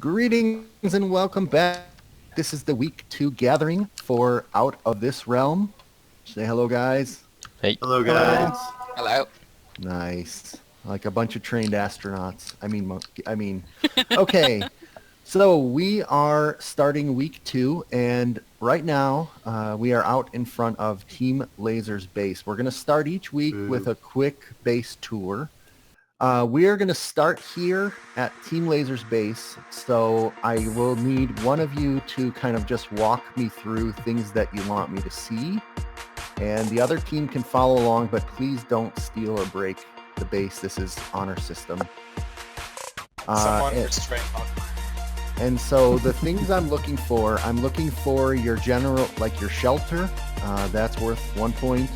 Greetings and welcome back. This is the week 2 gathering for Out of This Realm. Say hello, guys. Hey. Hello, guys. Hello. Nice. Like a bunch of trained astronauts. Okay. So we are starting week 2, and right now we are out in front of Team Laser's base. We're going to start each week with a quick base tour. We are going to start here at Team Laser's base, so I will need one of you to kind of just walk me through things that you want me to see, and the other team can follow along, but please don't steal or break the base. This is honor system. And so the things I'm looking for your general, like your shelter, that's worth 1 point.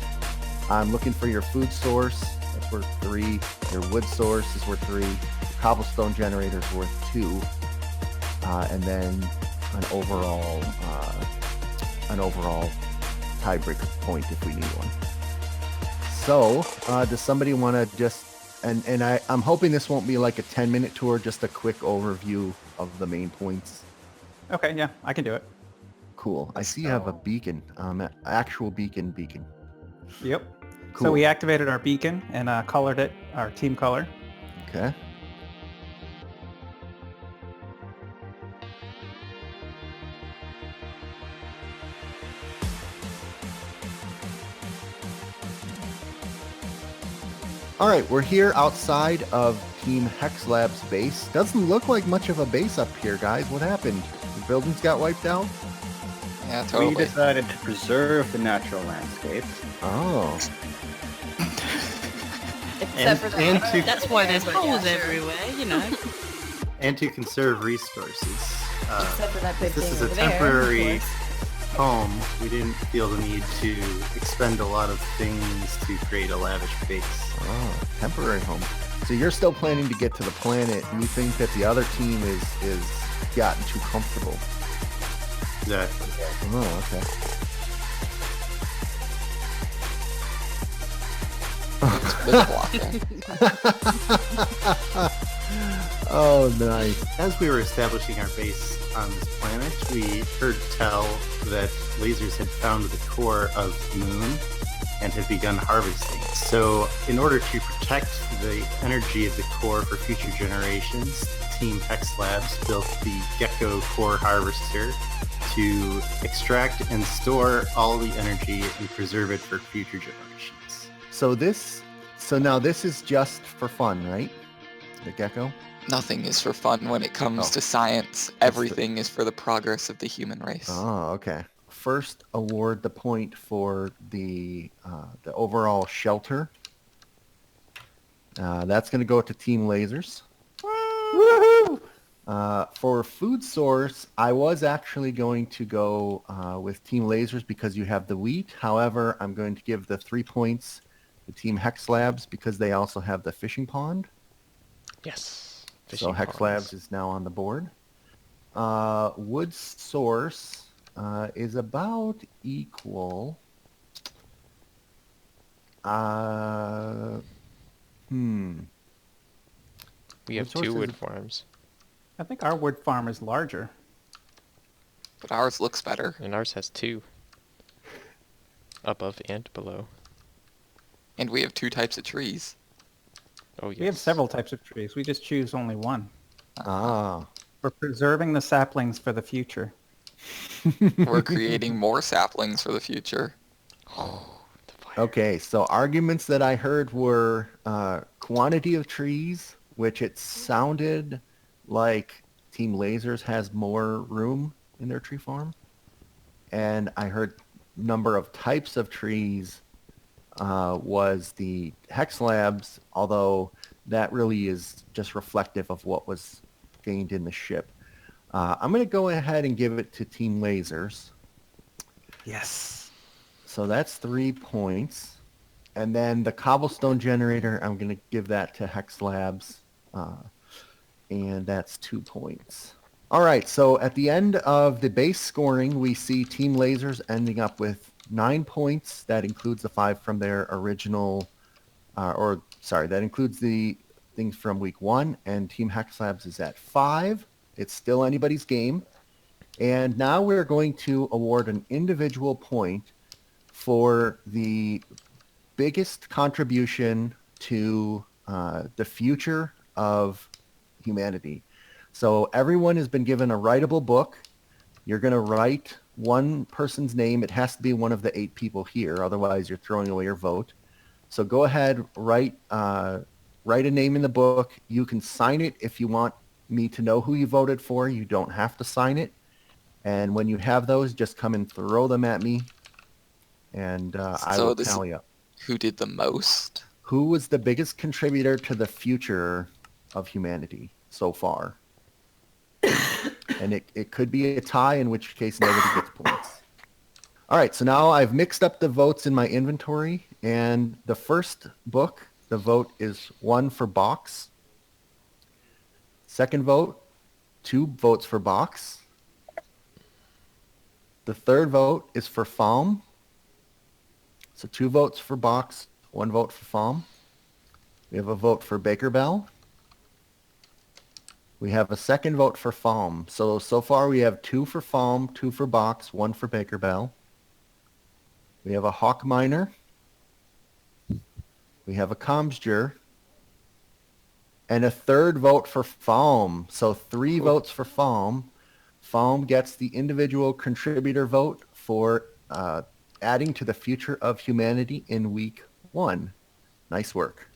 I'm looking for your food source, that's worth 3. Your wood source is worth 3. Your cobblestone generator is worth 2. And then an overall tiebreaker point if we need one. So, does somebody want to just, and I'm hoping this won't be like a 10-minute tour, just a quick overview of the main points. Okay, yeah, I can do it. Cool. I see you have a beacon, actual beacon. Yep. Cool. So we activated our beacon and colored it, our team color. Okay. All right, we're here outside of Team Hex Lab's base. Doesn't look like much of a base up here, guys. What happened? The buildings got wiped out? Yeah, totally. We decided to preserve the natural landscape. Oh. Except for that. That's why there's holes everywhere, you know. And to conserve resources. Except for that big This thing is a over there, temporary of course. home. We didn't feel the need to expend a lot of things to create a lavish base. Oh, temporary home. So you're still planning to get to the planet. You think that the other team is gotten too comfortable? Exactly. Oh, okay. Oh, nice. As we were establishing our base on this planet, we heard tell that lasers had found the core of Moon and had begun harvesting. So in order to protect the energy of the core for future generations, Team Hex Labs built the Gecko Core Harvester to extract and store all the energy and preserve it for future generations. So now this is just for fun, right? The Gecko? Nothing is for fun when it comes to science. Everything is for the progress of the human race. Oh, okay. First, award the point for the overall shelter. That's going to go to Team Lasers. Woohoo! For food source, I was actually going to go with Team Lasers because you have the wheat. However, I'm going to give the 3 points to Team Hex Labs because they also have the fishing pond. Yes. So Hex Labs is now on the board. Wood source is about equal. We have 2 wood farms. I think our wood farm is larger. But ours looks better. And ours has 2. Above and below. And we have 2 types of trees. Oh, yes. We have several types of trees. We just choose only one. Ah. We're preserving the saplings for the future. We're creating more saplings for the future. Oh, the fire. Okay, so arguments that I heard were quantity of trees, which it sounded like Team Lasers has more room in their tree farm. And I heard number of types of trees was the Hex Labs, although that really is just reflective of what was gained in the ship. I'm going to go ahead and give it to Team Lasers. Yes. So that's 3 points. And then the cobblestone generator, I'm going to give that to Hex Labs. And that's 2 points. All right, so at the end of the base scoring, we see Team Lasers ending up with 9 points. That includes the 5 from their original, that includes the things from week 1. And Team Hex Labs is at 5. It's still anybody's game. And now we're going to award an individual point for the biggest contribution to the future of humanity. So everyone has been given a writable book. You're going to write one person's name. It has to be one of the 8 people here. Otherwise, you're throwing away your vote. So go ahead, write a name in the book. You can sign it if you want me to know who you voted for. You don't have to sign it. And when you have those, just come and throw them at me, and I will tally up. Who did the most? Who was the biggest contributor to the future of humanity so far? And it could be a tie, in which case nobody gets points. All right, so now I've mixed up the votes in my inventory, and the first book, the vote is 1 for Box. Second vote, 2 votes for Box. The third vote is for Falm. So 2 votes for Box, 1 vote for Falm. We have a vote for Baker Bell. We have a second vote for Falm. So far we have 2 for Falm, 2 for Box, 1 for Baker Bell. We have a Hawk Miner. We have a Comsger. And a third vote for Falm. So 3 votes for Falm. Falm gets the individual contributor vote for adding to the future of humanity in week 1. Nice work.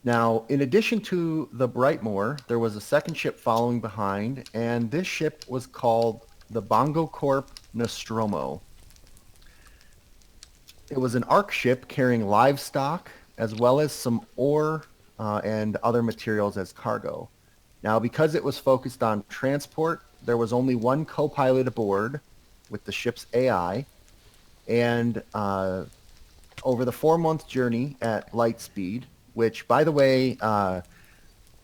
Now, in addition to the Brightmoor, there was a second ship following behind, and this ship was called the Bongo Corp Nostromo. It was an ARC ship carrying livestock as well as some ore and other materials as cargo. Now, because it was focused on transport, there was only 1 co-pilot aboard with the ship's AI, and over the 4-month journey at light speed, which, by the way, the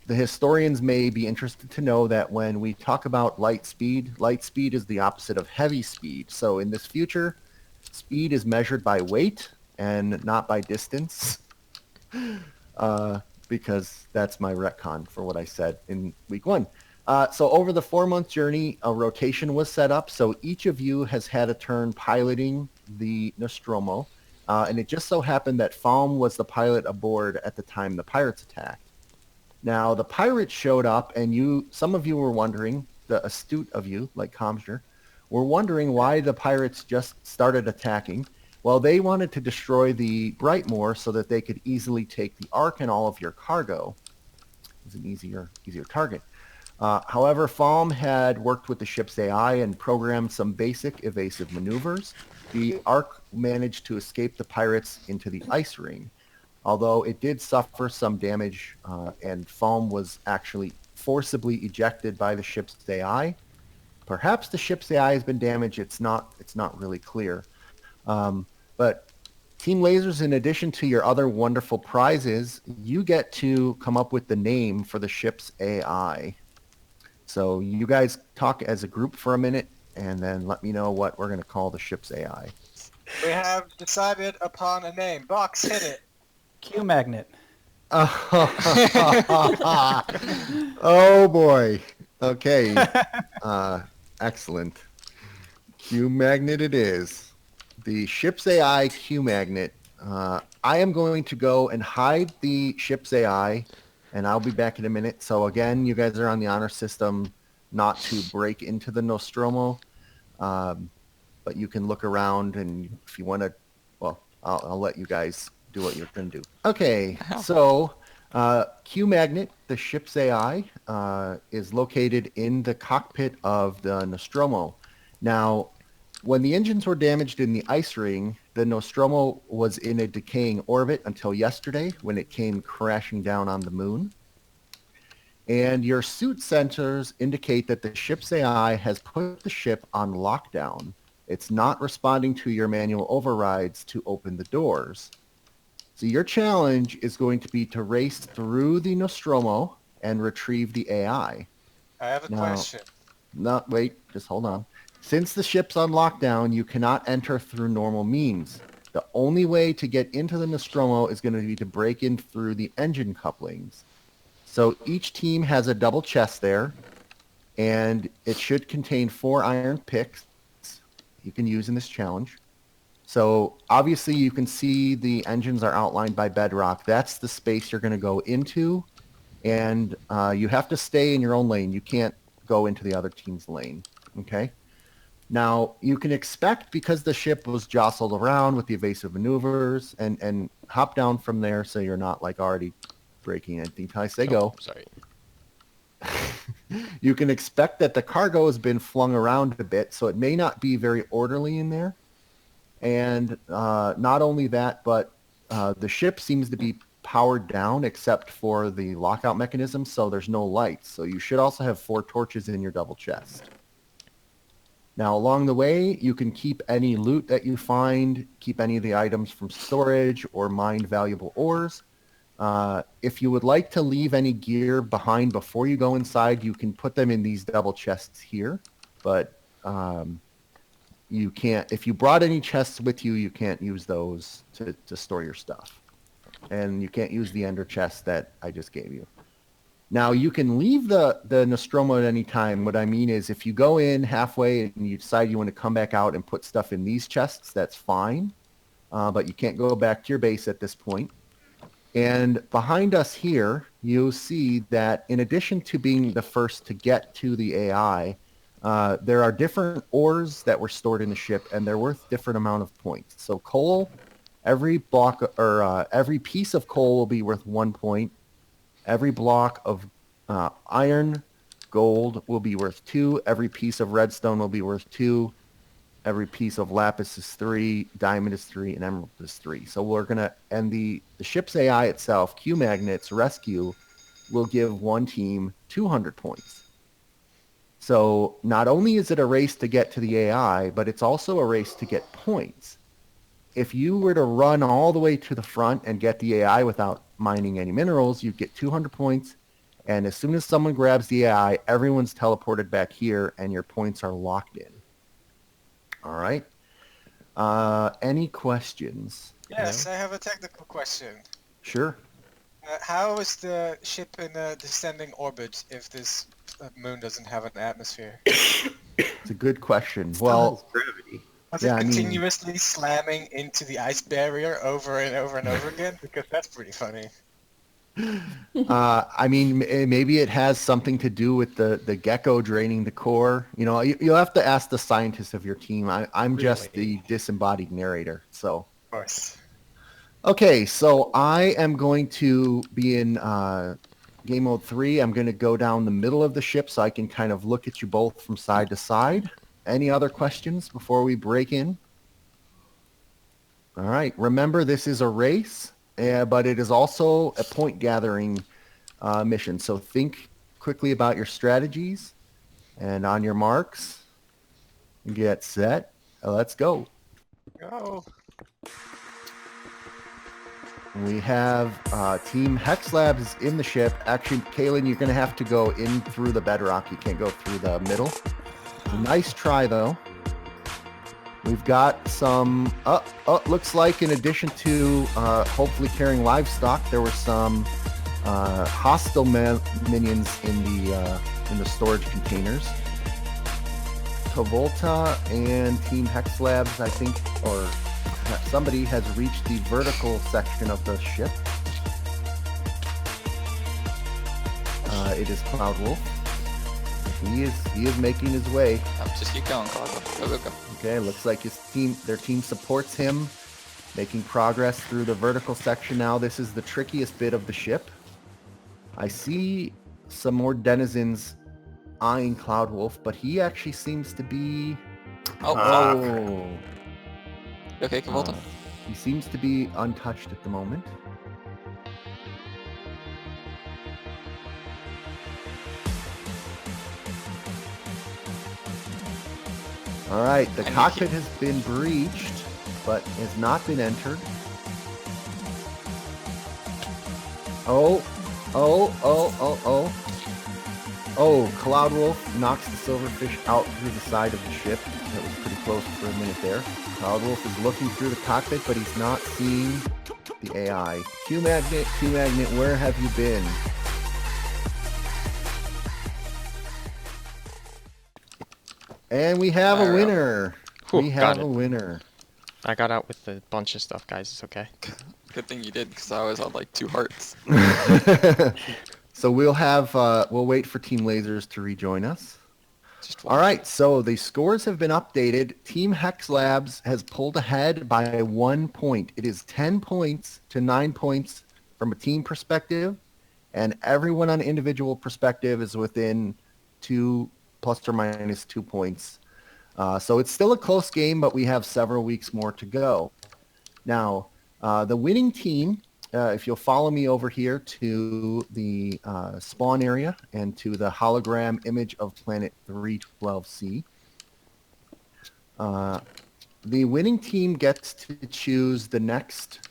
historians may be interested to know that when we talk about light speed is the opposite of heavy speed. So in this future, speed is measured by weight and not by distance, because that's my retcon for what I said in week 1. So over the 4-month journey, a rotation was set up. So each of you has had a turn piloting the Nostromo. And it just so happened that Falm was the pilot aboard at the time the pirates attacked. Now, the pirates showed up, and some of you were wondering, the astute of you, like Comsger, were wondering why the pirates just started attacking. Well, they wanted to destroy the Brightmoor so that they could easily take the Ark and all of your cargo. It was an easier target. However, Falm had worked with the ship's AI and programmed some basic evasive maneuvers. The Ark managed to escape the pirates into the ice ring, although it did suffer some damage, and Falm was actually forcibly ejected by the ship's AI. Perhaps the ship's AI has been damaged. It's not really clear. But Team Lasers, in addition to your other wonderful prizes, you get to come up with the name for the ship's AI. So you guys talk as a group for a minute, and then let me know what we're going to call the ship's AI. We have decided upon a name. Box, hit it. Q Magnet. Oh boy. Okay. Excellent. Q Magnet it is. The ship's AI Q Magnet. I am going to go and hide the ship's AI, and I'll be back in a minute. So again, you guys are on the honor system not to break into the Nostromo. But you can look around, and if you want to, well, I'll let you guys do what you're going to do. Okay, so Q Magnet, the ship's AI, is located in the cockpit of the Nostromo. Now, when the engines were damaged in the ice ring, the Nostromo was in a decaying orbit until yesterday when it came crashing down on the moon. And your suit sensors indicate that the ship's AI has put the ship on lockdown. It's not responding to your manual overrides to open the doors. So your challenge is going to be to race through the Nostromo and retrieve the AI. I have a question. Wait, just hold on. Since the ship's on lockdown, you cannot enter through normal means. The only way to get into the Nostromo is going to be to break in through the engine couplings. So each team has a double chest there, and it should contain 4 iron picks you can use in this challenge. So obviously you can see the engines are outlined by bedrock. That's the space you're going to go into, and you have to stay in your own lane. You can't go into the other team's lane. Okay. Now you can expect, because the ship was jostled around with the evasive maneuvers, and hop down from there so you're not like already breaking anything until I say go. Sorry. You can expect that the cargo has been flung around a bit, so it may not be very orderly in there. And not only that, but the ship seems to be powered down except for the lockout mechanism, so there's no lights. So you should also have 4 torches in your double chest. Now, along the way, you can keep any loot that you find, keep any of the items from storage, or mine valuable ores. If you would like to leave any gear behind before you go inside, you can put them in these double chests here. But you can't, if you brought any chests with you, you can't use those to store your stuff. And you can't use the ender chest that I just gave you. Now, you can leave the Nostromo at any time. What I mean is, if you go in halfway and you decide you want to come back out and put stuff in these chests, that's fine. But you can't go back to your base at this point. And behind us here, you'll see that in addition to being the first to get to the AI, there are different ores that were stored in the ship, and they're worth different amount of points. So coal, every block or every piece of coal will be worth 1 point. Every block of iron, gold will be worth 2. Every piece of redstone will be worth 2. Every piece of lapis is 3. Diamond is 3, and emerald is 3. So we're gonna, and the ship's AI itself, Q Magnet's rescue, will give one team 200 points. So not only is it a race to get to the AI, but it's also a race to get points. If you were to run all the way to the front and get the AI without mining any minerals, you'd get 200 points. And as soon as someone grabs the AI, everyone's teleported back here, and your points are locked in. All right. Any questions? Yes, I have a technical question. Sure. How is the ship in a descending orbit if this moon doesn't have an atmosphere? It's a good question. Still Well, has gravity. Was Yeah, it I mean- continuously slamming into the ice barrier over and over and over again? Because that's pretty funny. I mean, maybe it has something to do with the gecko draining the core. You know, you'll have to ask the scientists of your team. I'm just the disembodied narrator. So, Of course. okay, so I am going to be in game mode 3. I'm going to go down the middle of the ship so I can kind of look at you both from side to side. Any other questions before we break in? All right. Remember, this is a race, but it is also a point gathering mission. So think quickly about your strategies, and on your marks, get set. Let's go. Go. We have Team Hex Labs in the ship. Actually, Kaylin, you're going to have to go in through the bedrock. You can't go through the middle. Nice try, though. We've got some... looks like in addition to hopefully carrying livestock, there were some hostile minions in the storage containers. Travolta and Team Hex Labs, I think, or somebody has reached the vertical section of the ship. It is Cloud Wolf. He is making his way. Just keep going, Cloud. Go, go, go. Okay, looks like their team supports him, making progress through the vertical section now. This is the trickiest bit of the ship. I see some more denizens eyeing Cloud Wolf, but he actually seems to be... Oh, okay, Cavolta. He seems to be untouched at the moment. All right, the cockpit has been breached, but has not been entered. Oh, Cloud Wolf knocks the silverfish out through the side of the ship. That was pretty close for a minute there. Cloud Wolf is looking through the cockpit, but he's not seeing the AI. Q Magnet, where have you been? And we have a Fareoh. winner. Whew, We got have a it. winner. I got out with a bunch of stuff, guys. It's okay. Good thing you did, because I was on like 2 hearts. So we'll wait for Team Lasers to rejoin us. Just All right, so the scores have been updated. Team Hex Labs has pulled ahead by 1 point. It is 10 points to 9 points from a team perspective, and everyone on individual perspective is within 2 plus or minus 2 points. So it's still a close game, but we have several weeks more to go. Now, the winning team, if you'll follow me over here to the spawn area and to the hologram image of planet 312C, the winning team gets to choose the next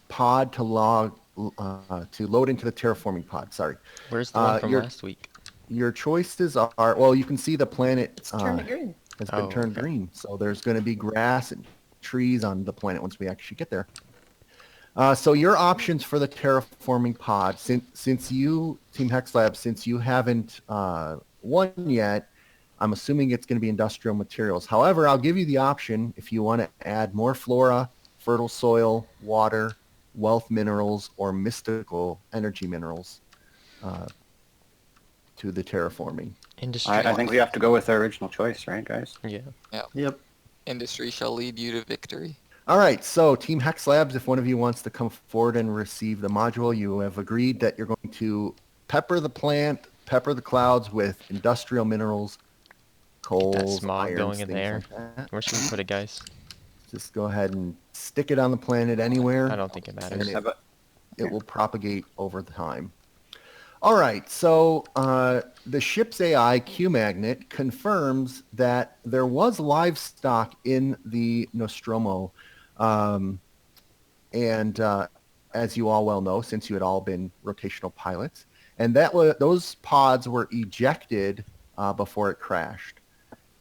pod to load into the terraforming pod. Sorry. Where's the one from last week? Your choices are, well, you can see the planet Turn it green. has been turned green. So there's going to be grass and trees on the planet once we actually get there. So your options for the terraforming pod, since you, Team Hex Lab, since you haven't won yet, I'm assuming it's going to be industrial materials. However, I'll give you the option if you want to add more flora, fertile soil, water, wealth minerals, or mystical energy minerals to the terraforming. Industry. I think we have to go with our original choice, right, guys? Yeah. Yep. Industry shall lead you to victory. All right, so Team Hex Labs, if one of you wants to come forward and receive the module, you have agreed that you're going to pepper the clouds with industrial minerals, coal, That smog irons, going in things there. like that. Where should we put it, guys? Just go ahead and stick it on the planet anywhere. I don't think it matters. And it will propagate over time. All right, so the ship's AI, Q-Magnet, confirms that there was livestock in the Nostromo. And as you all well know, since you had all been rotational pilots, and those pods were ejected before it crashed.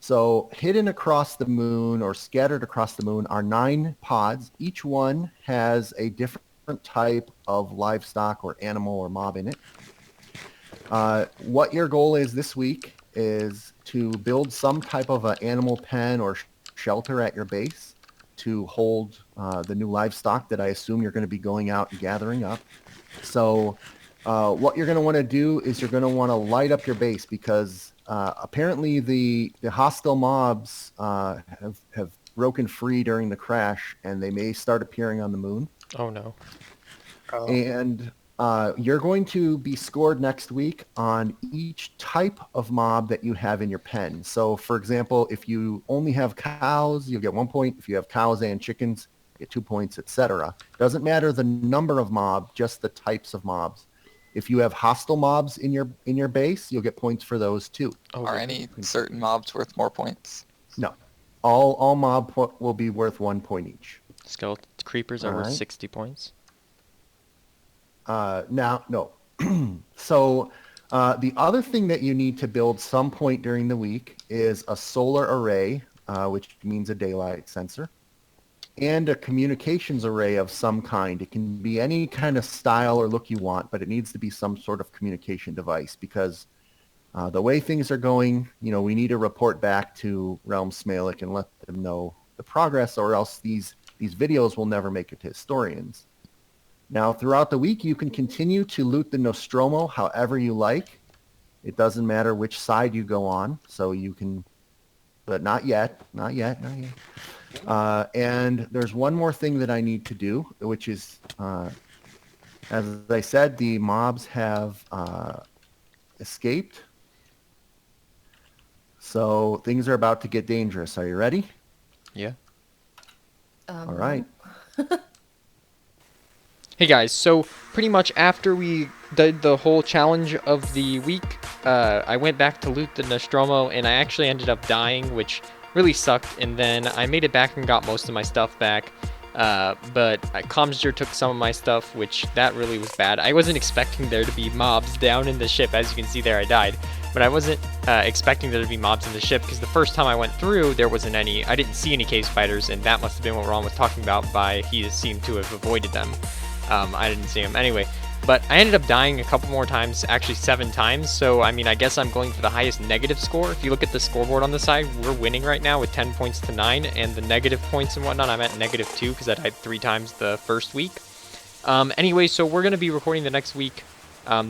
So hidden across the moon or scattered across the moon are 9 pods. Each one has a different type of livestock or animal or mob in it. What your goal is this week is to build some type of an animal pen or shelter at your base to hold the new livestock that I assume you're going to be going out and gathering up. So what you're going to want to do is you're going to want to light up your base because apparently the hostile mobs have broken free during the crash and they may start appearing on the moon. Oh, no. And you're going to be scored next week on each type of mob that you have in your pen. So, for example, if you only have cows, you'll get 1 point. If you have cows and chickens, you get 2 points, etc. Doesn't matter the number of mob, just the types of mobs. If you have hostile mobs in your base, you'll get points for those too. Oh, Are any certain mobs worth more points? No, all mob will be worth 1 point each. Skeleton creepers are worth Alright. 60 points. Now, no. So the other thing that you need to build some point during the week is a solar array, which means a daylight sensor, and a communications array of some kind. It can be any kind of style or look you want, but it needs to be some sort of communication device because the way things are going, we need to report back to Realm Smalek and let them know the progress, or else these videos will never make it to historians. Now, throughout the week, you can continue to loot the Nostromo however you like. It doesn't matter which side you go on, so you can, but not yet. And there's one more thing that I need to do, which is, as I said, the mobs have escaped. So things are about to get dangerous. Are you ready? Yeah. All right. Hey guys, so pretty much after we did the whole challenge of the week, I went back to loot the Nostromo and I actually ended up dying, which really sucked, and then I made it back and got most of my stuff back, but Comsger took some of my stuff, which that really was bad. I wasn't expecting there to be mobs down in the ship. As you can see there, I died, but I wasn't expecting there to be mobs in the ship because the first time I went through, there wasn't any. I didn't see any cave spiders, and that must have been what Ron was talking about by he seemed to have avoided them. I didn't see him. Anyway, But I ended up dying a couple more times, actually 7 times, so I mean, I guess I'm going for the highest negative score. If you look at the scoreboard on the side, we're winning right now with 10 points to 9, and the negative points and whatnot, I'm at -2 because I died 3 times the first week. Anyway, so we're going to be recording the next week,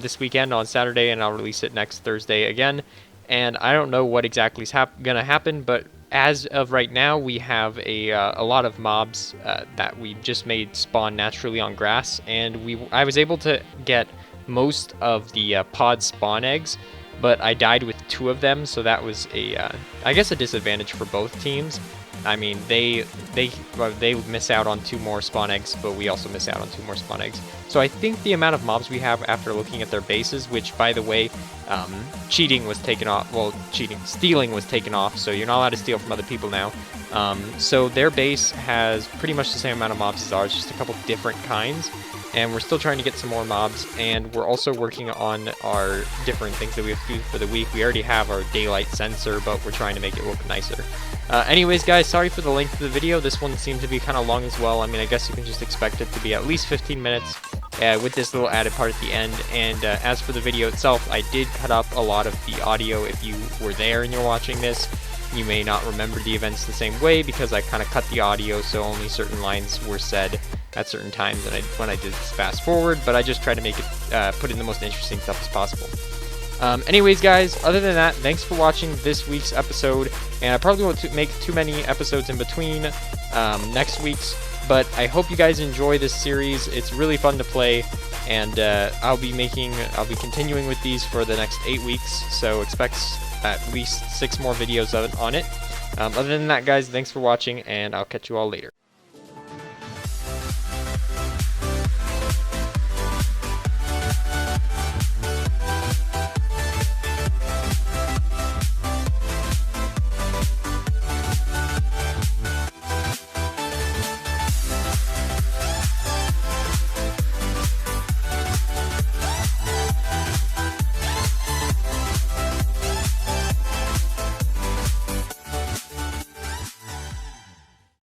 this weekend on Saturday, and I'll release it next Thursday again. And I don't know what exactly is going to happen, but as of right now, we have a lot of mobs that we just made spawn naturally on grass, and I was able to get most of the pod spawn eggs, but I died with 2 of them, so that was I guess a disadvantage for both teams. I mean, they miss out on 2 more spawn eggs, but we also miss out on 2 more spawn eggs. So I think the amount of mobs we have after looking at their bases, which, by the way, cheating was taken off. Well, stealing was taken off, so you're not allowed to steal from other people now. So their base has pretty much the same amount of mobs as ours, just a couple different kinds. And we're still trying to get some more mobs, and we're also working on our different things that we have to do for the week. We already have our daylight sensor, but we're trying to make it look nicer. Anyways, guys, sorry for the length of the video. This one seemed to be kind of long as well. I mean, I guess you can just expect it to be at least 15 minutes with this little added part at the end. And as for the video itself, I did cut up a lot of the audio. If you were there and you're watching this, you may not remember the events the same way because I kind of cut the audio so only certain lines were said at certain times when I did this fast forward, but I just tried to make it put in the most interesting stuff as possible. Anyways, guys, other than that, thanks for watching this week's episode, and I probably won't make too many episodes in between next week's, but I hope you guys enjoy this series. It's really fun to play, and I'll be continuing with these for the next 8 weeks, so expect at least 6 more videos on it. Other than that, guys, thanks for watching, and I'll catch you all later.